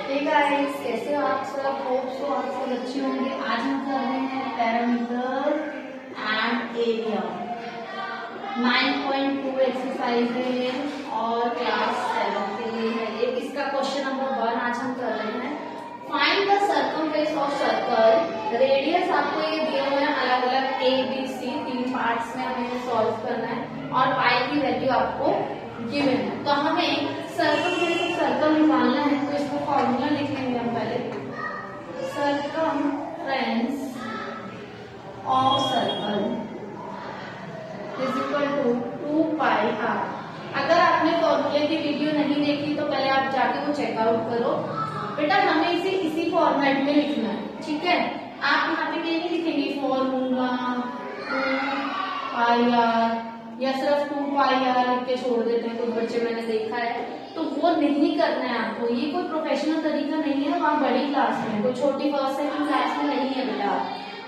Hey guys, कैसे हो आप सब? होप सो आप सब अच्छे होंगे। आज हम कर रहे हैं पैरामीटर एंड एरिया 9.2 एक्सरसाइज है और क्लास 7 के लिए है। एक इसका क्वेश्चन नंबर 1 आज हम कर रहे हैं। Find the circumference of circle. Radius आपको ये दिए हुए हैं अलग अलग ए बी सी 3 पार्ट्स में हमें सॉल्व करना है और पाई की वैल्यू आपको गिवन है। तो हमें सरकमफेरेंस ऑफ सर्कल निकालना है, तो इसका फॉर्मूला लिख लेंगे हम पहले। Circumference of circle is equal to 2 pi R. अगर आपने फॉर्मूले की वीडियो नहीं देखी तो पहले आप जाके वो चेकआउट करो। बेटा हमें इसे इसी फॉर्मेट में लिखना है, ठीक है। आप यहाँ पे नहीं लिखेंगे फॉर्मूला 2 पाई आर या सिर्फ 2 पाई आर लिख के छोड़ देते हैं कुछ बच्चे, मैंने देखा है। तो वो नहीं करना है आपको। ये कोई प्रोफेशनल तरीका नहीं है। वहाँ बड़ी क्लास में, कोई छोटी फर्स्ट सेकंड क्लास में नहीं है बेटा।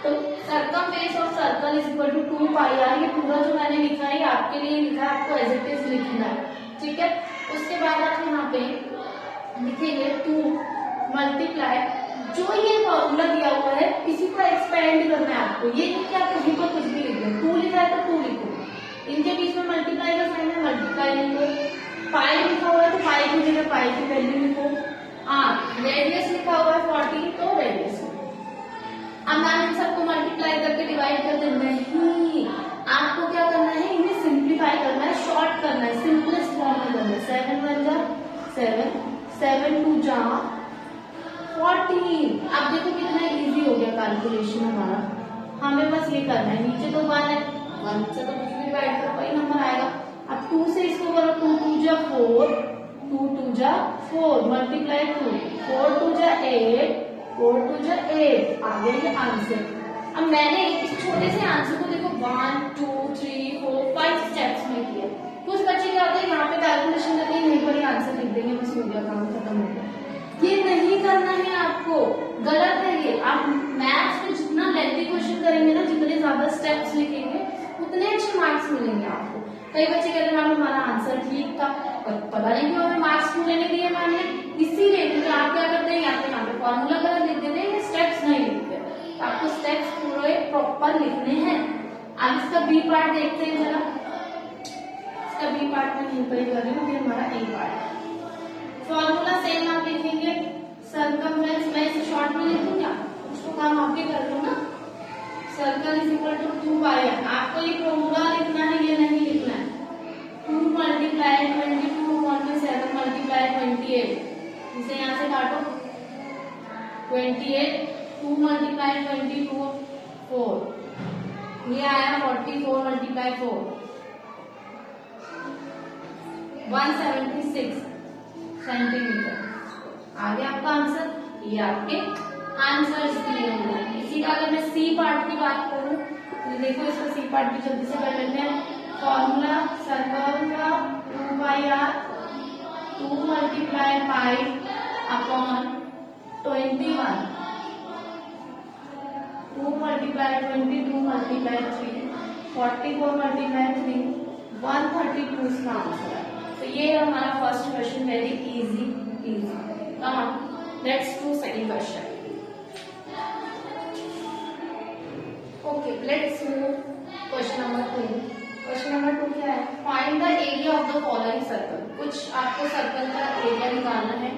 तो circumference of circle is equal to 2 pi R. ये पूरा जो मैंने लिखा है आपके लिए लिखा है, आपको एज इट इज लिखना है, ठीक है। उसके बाद आप यहाँ पे लिखेंगे 2 मल्टीप्लाई जो ये फॉर्मूला दिया हुआ है इसी को एक्सपेंड करना है आपको। ये नहीं कि आप कहीं पर कुछ भी लिख दो। 2 लिखा है तो 2 लिखो, इनके बीच में मल्टीप्लाई का साइन है, मल्टीप्लाई लिखो। पाई लिखा हुआ है तो पाई की जगह पाई की वैल्यू लिखो। रेडियस लिखा हुआ है 40 तो रेडियस। अब मैम इन सबको मल्टीप्लाई करके डिवाइड कर देना नहीं, आपको क्या करना है, इन्हें सिंप्लीफाई करना है, शॉर्ट करना है, सिंपलेस्ट फॉर्म में करना है। 7 1 जा 7, 7 2 जा 14। अब देखो कितना इजी हो गया कैलकुलेशन हमारा। हमें बस ये करना है, नीचे तो 1 है, 1 से तो कुछ भी डिवाइड करो वही नंबर आएगा। अब 2 से इसको करो, 2 2 जा 4, 2 2 जा 4 मल्टीप्लाई 2, 4 2 जा 8, 4 2 जा 8 आ गया ये आंसर। अब मैंने इस छोटे से आंसर को देखो 1 2 3 4 5 स्टेप्स में किया। कुछ बच्चे क्या होते हैं यहाँ पे कैलकुलेशन करते हैं, यहीं पर ही आंसर लिख देंगे, बस हो गया काम खत्म हो गया। ये नहीं करना है आपको, गलत है ये। आप मैथ्स में जितना लेंथी क्वेश्चन करेंगे ना, जितने ज्यादा स्टेप्स लिखेंगे उतने अच्छे मार्क्स मिलेंगे आपको। कई बच्चे कहते हैं मैम हमारा आंसर ठीक था, पर पता नहीं क्यों हमें मार्क्स पूरे नहीं दिए मैम ने। इसीलिए क्योंकि आप क्या करते हैं, यहाँ पे फॉर्मूला गलत लिख देते हैं, स्टेप्स नहीं लिखते। तो आपको स्टेप्स पूरे प्रॉपर लिखने हैं। अब इसका बी पार्ट देखते हैं जरा। इसका बी पार्ट में यहीं पर ही कर रही हूँ, फिर हमारा ए पार्ट। फॉर्मूला सेम आप लिखेंगे, सरकमफेरेंस मैं इसे शॉर्ट में लिखूं क्या, उसको काम आप भी कर लो ना। Circle is equal to 2 pi R. आपको ये फॉर्मूला लिखना है, ये नहीं लिखना है। 2 मल्टीप्लाई 22 7 मल्टीप्लाई 28, इसे यहाँ से काटो 28, 2 मल्टीप्लाई 22 4, ये आया 44 मल्टीप्लाई 4 176 सेंटीमीटर। आगे आपका आंसर, ये आपके आंसर्स दिए हुए हैं। इसी का अगर मैं सी पार्ट की बात करूं तो देखो इसका सी पार्ट भी जल्दी से कर लेते हैं। फॉर्मूला सर्कल का 2 pi r, 2 multiply pi upon 21, 2 multiply 22 multiply 3, 44 multiply 3, 132 इसका आंसर है। तो ये हमारा first question, very easy. Come on, let's do second question. Okay, let's move question number 2. Question number 2 क्या है? Find the area of the following circle. कुछ आपको circle का एरिया निकालना है,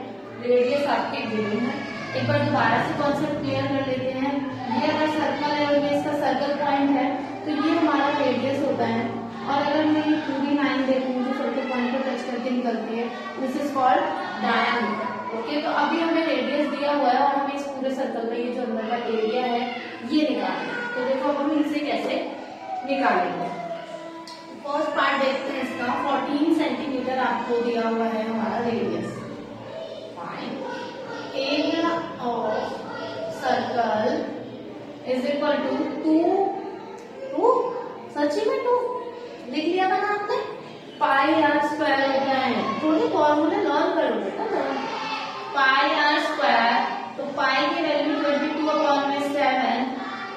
रेडियस आपके गिवन है। एक बार दोबारा से कॉन्सेप्ट क्लियर कर लेते हैं। ये अगर सर्कल है और ये इसका सर्कल पॉइंट है तो ये हमारा रेडियस होता है। और अगर मैं ये पूरी लाइन देखूँ जो सर्कल पॉइंट को टच करके निकलती है, this is called diameter. Okay, तो अभी हमें रेडियस दिया हुआ है और हमें इस पूरे सर्कल में ये जो अंदर का एरिया है ये निकालना है। तो देखो अब हम इसे कैसे निकालेंगे। फर्स्ट पार्ट देखते हैं इसका। 14 सेंटीमीटर आपको दिया हुआ है हमारा radius. Find area of circle is equal to 2 सच्ची में 2 लिख लिया था ना आपने, पाई आर स्क्वायर होता है। थोड़े फॉर्मूले लर्न करो बेटा। पाई आर स्क्वायर, तो पाई की वैल्यू 22 अपॉन में 7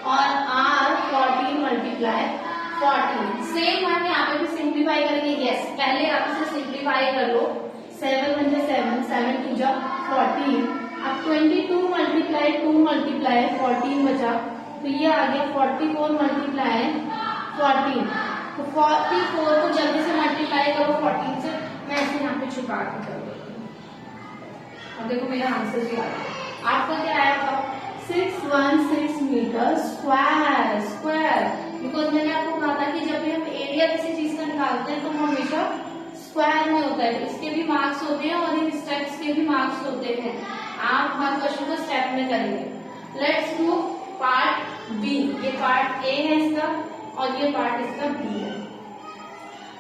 और आर 40 मल्टीप्लाई 40। सेम हम यहाँ पे भी सिंप्लीफाई करेंगे। यस, पहले आप इसे सिंप्लीफाई कर लो। 7 1 जा 7, 7 2 जा 14, अब 22 मल्टीप्लाई 2 मल्टीप्लाई 14 बचा, तो ये आ गया 44 मल्टीप्लाई 14। तो 44 को जल्दी से मल्टीप्लाई करो 14 से, मैं ऐसे यहाँ पे छुपा के कर दूंगी। अब देखो मेरा आंसर क्या है, आपका क्या आएगा 616 मीटर स्क्वायर। स्क्वायर बिकॉज मैंने आपको कहा था कि जब भी हम एरिया किसी चीज का निकालते हैं तो वो हमेशा स्क्वायर में होता है। इसके भी मार्क्स होते हैं और इन स्टेप्स के भी मार्क्स होते हैं। आप हर क्वेश्चन को स्टेप में करेंगे। Let's do part B. ये पार्ट ए है इसका और ये पार्ट इसका बी है।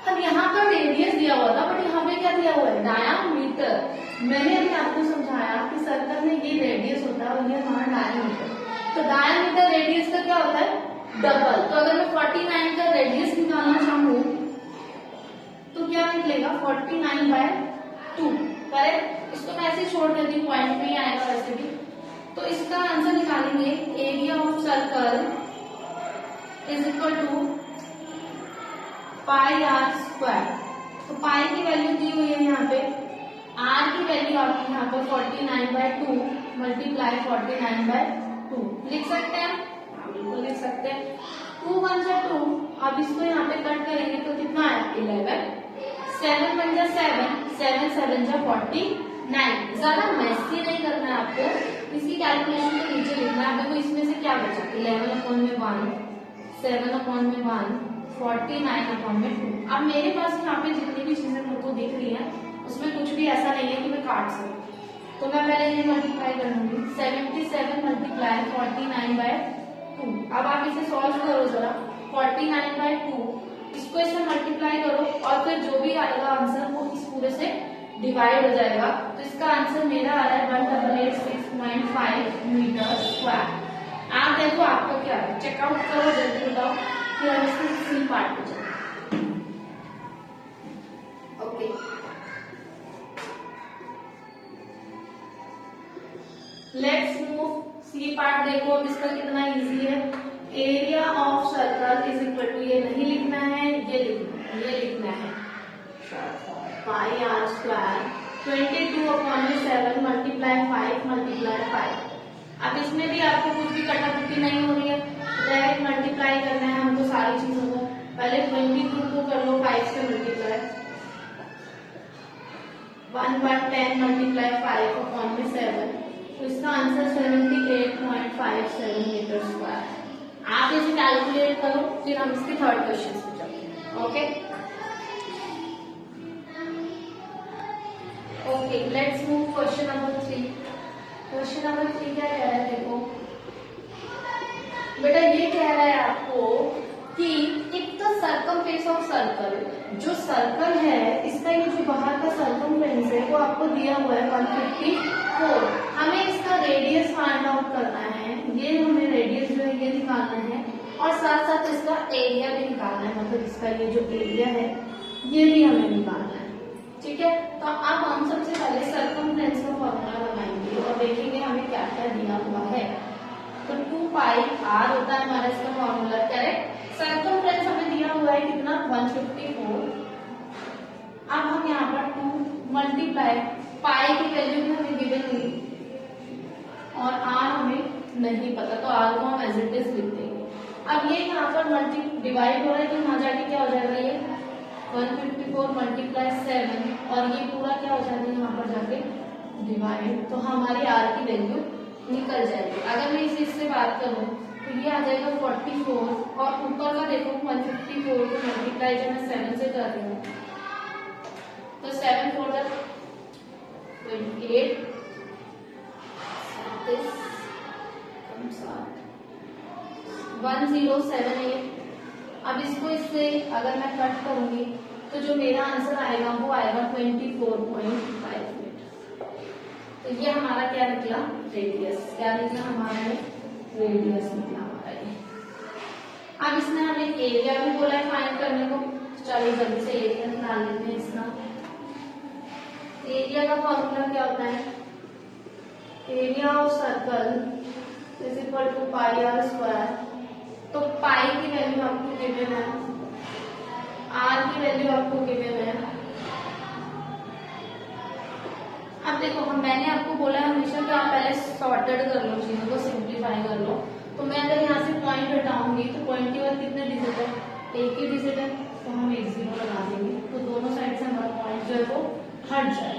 अब यहाँ पर रेडियस दिया हुआ था, बट यहाँ पे क्या दिया हुआ है डायामीटर। मैंने अभी आपको समझाया कि सर्कल में ये रेडियस होता है और ये हमारा डायामीटर। तो डायामीटर रेडियस का क्या होता है डबल। तो अगर मैं 49 का रेडियस निकालना चाहूँ तो क्या निकलेगा 49/2। करेक्ट। इसको मैं ऐसे छोड़ देती हूँ, पॉइंट में ही आएगा वैसे भी। तो इसका आंसर निकालेंगे area of circle is equal to pi R square. तो पाई की वैल्यू दी हुई है यहाँ पे, आर की वैल्यू आपको यहाँ पर 49/2 मल्टीप्लाई 49/2 लिख सकते हैं। बिल्कुल लिख सकते हैं। 2 1 जा 2। अब इसको यहाँ पे कट करेंगे तो कितना आया 11। 7 1 जा 7, 7 7 जा 49। ज्यादा मैथ्स नहीं करना है आपको, इसकी कैलकुलेशन तो नीचे लिखना है। देखो इसमें से क्या बचा 11/1, 7/1, 49/2। अब मेरे पास यहाँ पे जितनी भी चीजें मुझको दिख रही हैं उसमें कुछ भी ऐसा नहीं है कि मैं काट सकूं। तो मैं पहले इन्हें मल्टीप्लाई कर लूंगी। 77 मल्टीप्लाई 49/2। अब आप इसे सॉल्व करो जरा। 49/2 इसको इससे मल्टीप्लाई करो और फिर जो भी आएगा आंसर वो इस पूरे से डिवाइड हो जाएगा। तो इसका आंसर मेरा आ रहा है 1886.5 मीटर स्क्वायर। आप देखो आपका क्या है, चेकआउट करो जल्दी बताओ। फिर हम इसको सी पार्ट पे चलते हैं। Okay let's move C part. देखो इसका कितना इजी है। Area of circle is equal to, ये नहीं लिखना है, ये लिखना है pi R square 22/7 multiply 5 multiply 5। अब इसमें भी आपको कुछ भी कटाकुटी नहीं हो रही है, डायरेक्ट मल्टीप्लाई करना है हमको सारी चीजों को। पहले 22 को कर लो 5 से मल्टीप्लाई। 1/10 मल्टीप्लाई 5/7। तो इसका आंसर 78.57 मीटर स्क्वायर। आप इसे कैलकुलेट करो, फिर हम इसके थर्ड क्वेश्चन पे चलते हैं। Okay let's move question number 3। Question number 3 क्या कह रहा है देखो बेटा, ये कह रहा है आपको कि एक तो सरकमफेरेंस ऑफ सर्कल, जो सर्कल है इसका ये जो बाहर का सरकमफेरेंस है वो आपको दिया हुआ है 154। हमें इसका रेडियस फाइंड आउट करना है। ये हमें रेडियस जो है ये निकालना है और साथ साथ इसका एरिया भी निकालना है। मतलब इसका ये जो एरिया है ये भी हमें निकालना है। ठीक है, तो अब हम सबसे पहले सरकमफेरेंस का फॉर्मूला लगाएंगे और देखेंगे हमें क्या क्या दिया हुआ है। तो 2 पाई आर होता है हमारा इसका फॉर्मूला। करेक्ट। सरकमफेरेंस हमें दिया हुआ है कितना 154। अब हम यहाँ पर 2 मल्टीप्लाई पाई की वैल्यू भी हमें गिवन हुई और आर हमें नहीं पता, तो आर को हम एज इट इज लिख देंगे। अब ये यहाँ पर मल्टी डिवाइड हो रहा है तो यहाँ जाके क्या हो जाएगा ये 154 मल्टीप्लाई 7 और ये पूरा क्या हो जाएगा यहाँ पर जाके डिवाइड। तो हमारी आर की वैल्यू निकल जाएगी। अगर मैं इसे इससे बात करूं तो ये आ जाएगा 44 और ऊपर का देखो 154 को मल्टीप्लाई जब मैं 7 से कर रही हूँ तो 7 4 28 1078। अब इसको इससे अगर मैं कट करूंगी तो जो मेरा आंसर आएगा वो आएगा 24.5 मीटर। तो ये हमारा क्या निकला रेडियस। क्या निकला हमारा रेडियस निकला हमारा ये। अब इसने हमें एरिया भी बोला है फाइंड करने को। चलिए जल्दी से एरिया निकाल लेते हैं इसका। एरिया का फॉर्मूला क्या होता है, area of circle is equal to pi R square. तो पाई की वैल्यू आपको गिवन है, आर की वैल्यू आपको गिवन है। अब देखो मैंने आपको बोला है हमेशा कि आप पहले सॉर्टेड कर लो, चीजों को सिंप्लीफाई कर लो। तो मैं अगर यहाँ से पॉइंट हटाऊंगी तो पॉइंट के बाद कितने डिजिट है, एक ही डिजिट है, तो हम एक 0 लगा देंगे, तो दोनों साइड से हमारा पॉइंट जो है वो हट जाए।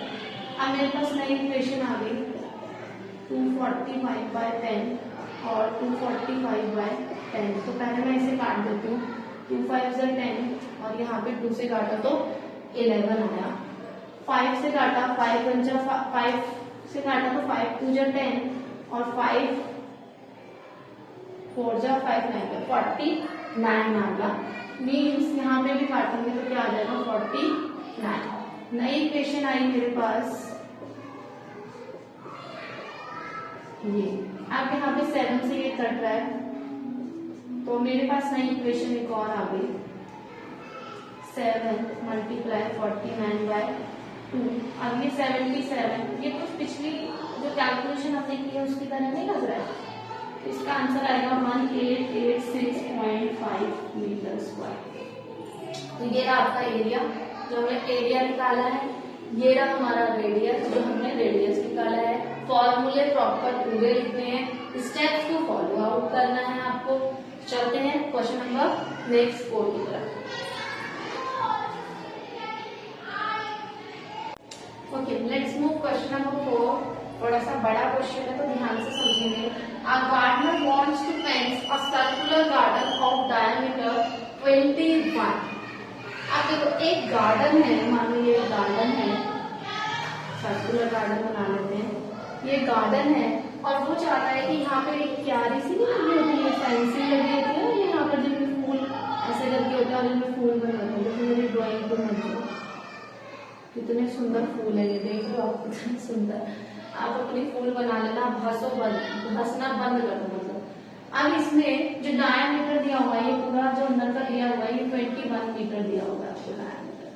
अब मेरे पास नई इक्वेशन आ गई 245/10 और 245/10। तो पहले मैं इसे काट देती हूँ, 2 5 10 और यहाँ पे 2 से काटा तो 11 आया। 5 से काटा 5 से काटा तो 5 2 10 और 5 4 5 9 49 आ गया। मीन्स यहाँ पे भी काटेंगे तो क्या आ जाएगा 49। नई इक्वेशन आई मेरे पास ये। अब यहाँ पे 7 से ये कट रहा है तो मेरे पास नई इक्वेशन एक और आ गई 7 × 49/2। अब ये 77, ये तो पिछली जो कैलकुलेशन हमने की है उसकी तरह नहीं लग रहा है। इसका आंसर आएगा 1886.5 मीटर स्क्वायर। तो ये रहा आपका एरिया जो हमने एरिया निकाला है, ये रहा हमारा रेडियस जो हमने रेडियस निकाला है। फॉर्मूले प्रॉपर पूरे लिखने हैं, स्टेप्स को फॉलो आउट करना है आपको। चलते हैं क्वेश्चन नंबर नेक्स्ट 4 की तरफ। Okay, let's move question number 4। थोड़ा सा बड़ा क्वेश्चन है तो ध्यान से समझेंगे। A gardener wants to fence a circular garden of diameter 21। अब देखो एक गार्डन है, मान लो ये गार्डन है, सर्कुलर गार्डन बना लेते हैं। ये गार्डन है और वो चाहता है कि यहाँ पे एक क्यारी सी नहीं लगी होती है, फेंसिंग लगी होती है, ये यहाँ पर जिनमें फूल ऐसे करके होते हैं और जिनमें फूल बने होते हैं। जैसे मेरी ड्राइंग को मत दो, कितने सुंदर फूल है ये, देख लो आप कितने सुंदर। आप अपनी फूल बना लेना, हंसना बंद कर दो। मतलब अब इसमें जो डायमीटर दिया हुआ है, ये पूरा जो अंदर का दिया हुआ है, ये 21 मीटर दिया हुआ है आपको diameter.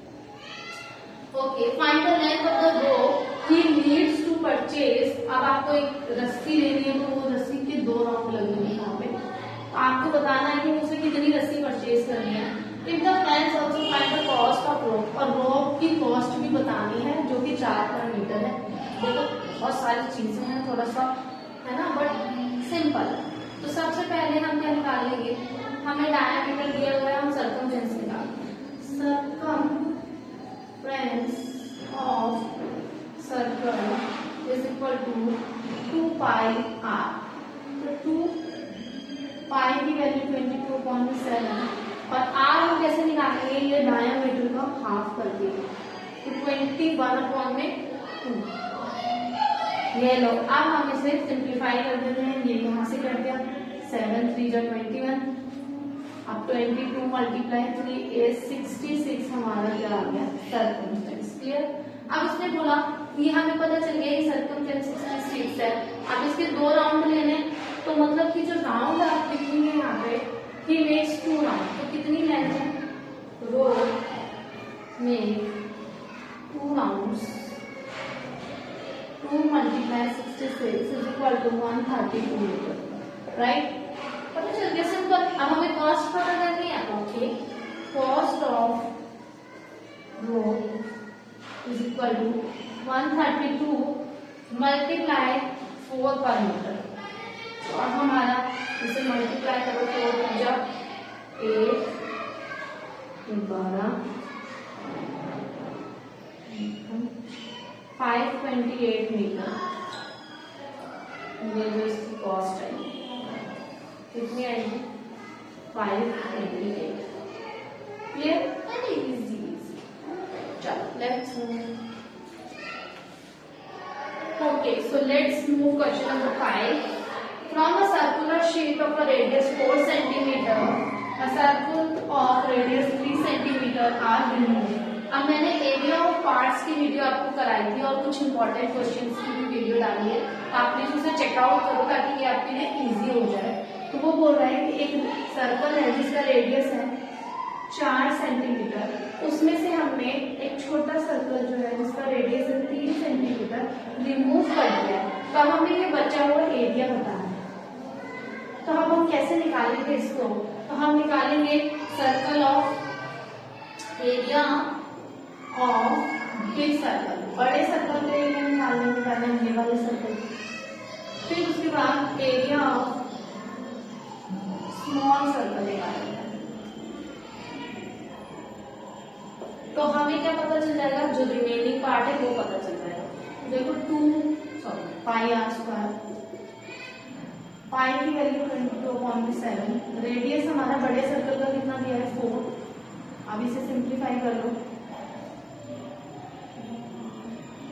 Okay, find the length of the rope he needs to purchase. अब आपको एक रस्सी लेनी है तो वो रस्सी के 2 राउंड लगेंगे यहाँ पे। तो आपको बताना है कि उसे कितनी रस्सी परचेज करनी है। If the friends also find the cost of रोप, और रोप की कॉस्ट भी बतानी है जो कि 4 पर मीटर है। देखो बहुत सारी चीजें हैं, थोड़ा सा है ना, बट सिंपल। तो सबसे पहले हम क्या निकालेंगे, हमें डायमीटर दिया हुआ है, हम सर्कमफ्रेंस निकालेंगे। Circumference of circle is equal to 2πr। तो 2π की वैल्यू 22.7 और r हम कैसे निकालेंगे, ये डायमीटर का हाफ कर देंगे तो 21/2। ये लो, अब हम इसे सिंप्लीफाई कर देते हैं। ये यहाँ से कर दिया 7 3 21, अब 22 × 3 is 66 हमारा क्या आ गया सर्कमफ्रेंस। क्लियर। अब इसने बोला ये हमें पता चल गया कि सर्कमफ्रेंस 66 है। अब इसके 2 राउंड लेने, तो मतलब कि जो राउंड आप लिखेंगे यहाँ पे ही मेक्स 2 राउंड। तो कितनी लेंथ है, रोप में 2 rounds, 2 × 66 is equal to 132 metre. Right, पता चल गया सिंपल। अब हमें कॉस्ट पता करनी है। Okay, cost of rope is equal to 132 × 4 पर मीटर। तो अब हमारा इसे मल्टीप्लाई करो, 4 × 8 12 528 मीटर। ये जो इसकी कॉस्ट है कितनी आएगी 528। Clear, very easy. चलो let's move. Okay, so let's move question number 5। From a circular sheet of a radius 4 centimetre, a circle of radius 3 centimetre are removed. अब मैंने एरिया ऑफ पार्ट्स की वीडियो आपको कराई थी और कुछ इंपॉर्टेंट क्वेश्चंस की भी वीडियो डाली है, आप प्लीज उसे चेकआउट करो ताकि ये आपके लिए इजी हो जाए। तो वो बोल रहा है कि एक सर्कल है जिसका रेडियस है 4 सेंटीमीटर, उसमें से हमने एक छोटा सर्कल जो है जिसका रेडियस है 3 सेंटीमीटर रिमूव कर दिया है। तो अब हमें ये बचा हुआ एरिया बताना है। तो अब हम कैसे निकालेंगे इसको, तो हम निकालेंगे circle of area of big circle. बड़े सर्कल का एरिया निकालेंगे निकाल लेंगे पहले ये वाले सर्कल। फिर उसके बाद एरिया ऑफ स्मॉल सर्कल निकालेंगे। तो हमें क्या पता चल जाएगा, जो रिमेनिंग पार्ट है वो पता चल जाएगा। देखो पाई आर स्क्वायर, पाई की वैल्यू 22.7, रेडियस हमारा बड़े सर्कल का कितना दिया है 4। अब इसे सिंप्लीफाई कर लो,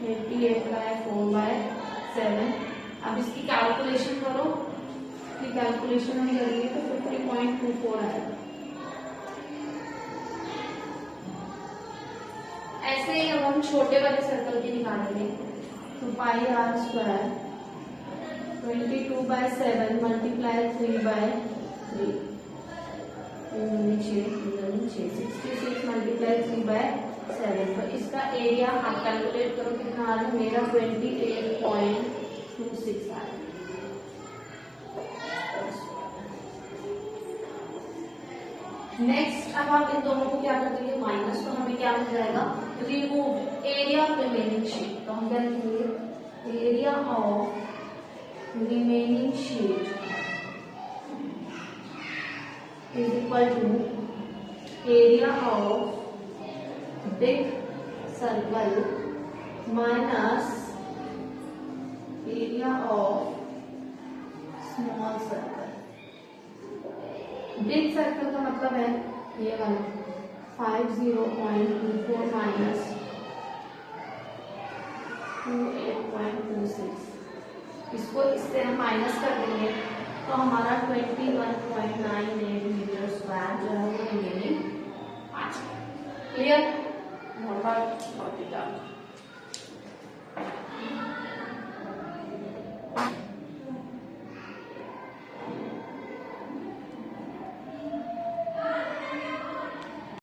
88/4/7। अब इसकी कैलकुलेशन करो, इसकी कैलकुलेशन हम करेंगे तो 50.24 आएगा। ऐसे ही अब हम छोटे वाले सर्कल की निकालेंगे। तो पाई आर स्क्वायर 22/7 मल्टीप्लाई 3/3, 66 मल्टीप्लाई 3/7। तो इसका एरिया आप कैलकुलेट करो कितना आ रहा है, मेरा 28.26 आ रहा है। नेक्स्ट अब आप इन दोनों को क्या कर देंगे, माइनस, तो हमें क्या मिल जाएगा, remove area of remaining sheet. तो हम क्या लिखेंगे, area of remaining sheet is equal to area of big circle minus area of small circle. Big circle का मतलब है ये वाला 50.24 माइनस 28.26। इसको इससे हम माइनस कर देंगे तो हमारा 21.98 मीटर स्क्वायर जो है वो रिमेनिंग आ जाएगा। क्लियर?